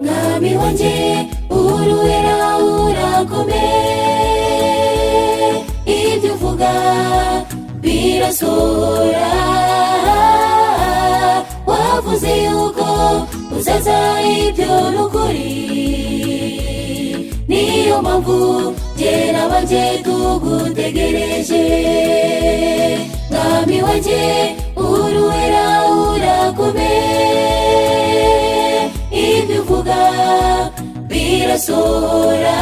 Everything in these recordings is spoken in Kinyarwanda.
mwami wanjye uruhera urakomeye, ibyo uvuga birasohora. wavuze yuko uzaza, ibyo n'ukuri, niyo mpamvu jye n'abanjye tugutegereje. mwami wanjye uruhera urakomeye, ibyo uvuga birasohora.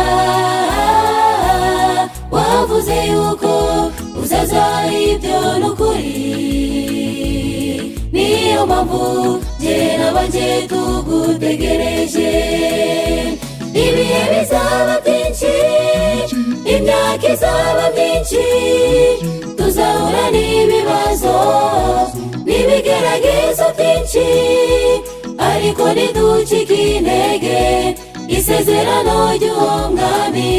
wavuze yuko uzaza, ibyo n'ukuri, niyo mpamvu jye n'abanjye tugutegereje. ibihe bizaba byinshi, imyaka izaba myinshi, tuzahura n'ibibazo n'ibigeragezo byinshi, ariko ntiducike intege, isezerano ry'uwo mwami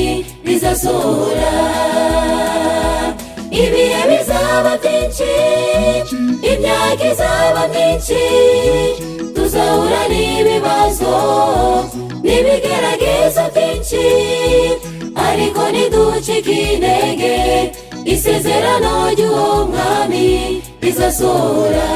rizasohora. ibihe bizaba byinshi, imyaka izaba myinshi, tuzahura n'ibibazo n'ibigeragezo byinshi, ariko ntiducike intege, isezerano ry'uwo mwami rizasohora.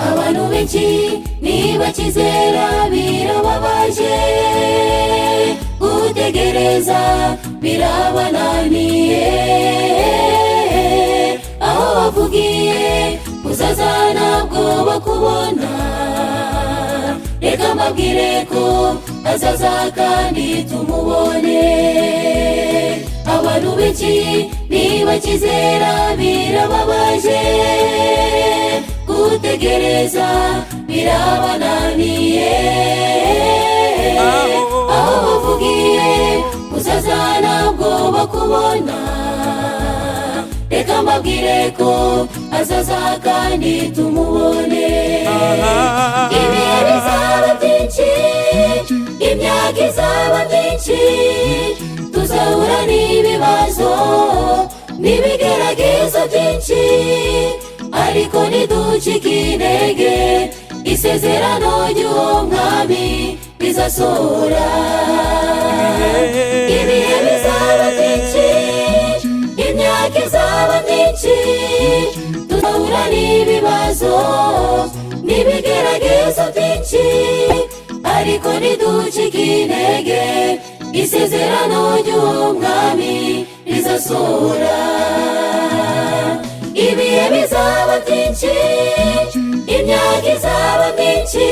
abantu benshi ntibakizera, birababaje, gutegereza birabananiye. aho wavugiye uzaza ntabwo bakubona, reka mbabwire ko azaza kandi tumubone. abantu benshi ntibakizera, birababaje, gutegereza birabananiye. aho bavugiye uzaza ntabwo bakubona, reka mbabwire ko azaza kandi tumubone. ibihe bizaba byinshi, imyaka izaba myinshi, tuzahura n'ibibazo n'ibigeragezo byinshi, ariko ntiducike intege, isezerano ry'uwo mwami rizasohora. ibihe bizaba byinshi, imyaka izaba myinshi, tuzahura n'ibibazo n'ibigeragezo byinshi, ariko ntiducike intege, isezerano ry'uwo mwami rizasohora. ibihe bizaba byinshi, imyaka izaba myinshi,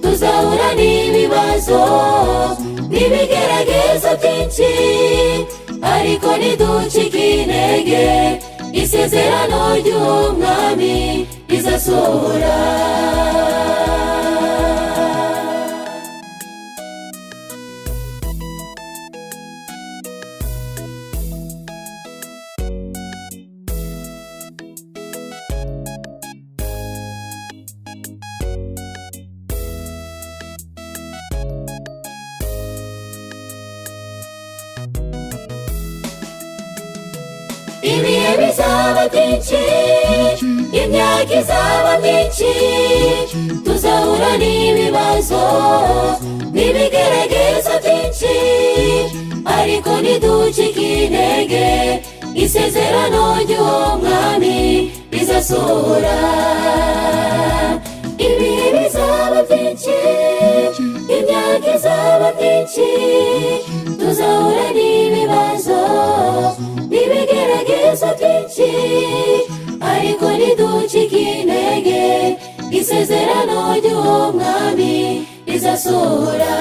tuzahura n'ibibazo n'ibigeragezo byinshi, ariko ntiducike intege, isezerano ry'uwo mwami rizasohora. ibihe bizaba byinshi, imyaka izaba myinshi, tuzahura n'ibibazo n'ibigeragezo byinshi, ariko ntiducike intege, isezerano ry'uwo mwami rizasohora. ibihe bizaba byinshi, imyaka izaba myinshi, tuzahura n'ibibazo n'ibigeragezo byinshi, ariko ntiducike intege, isezerano ry'uwo mwami rizasohora.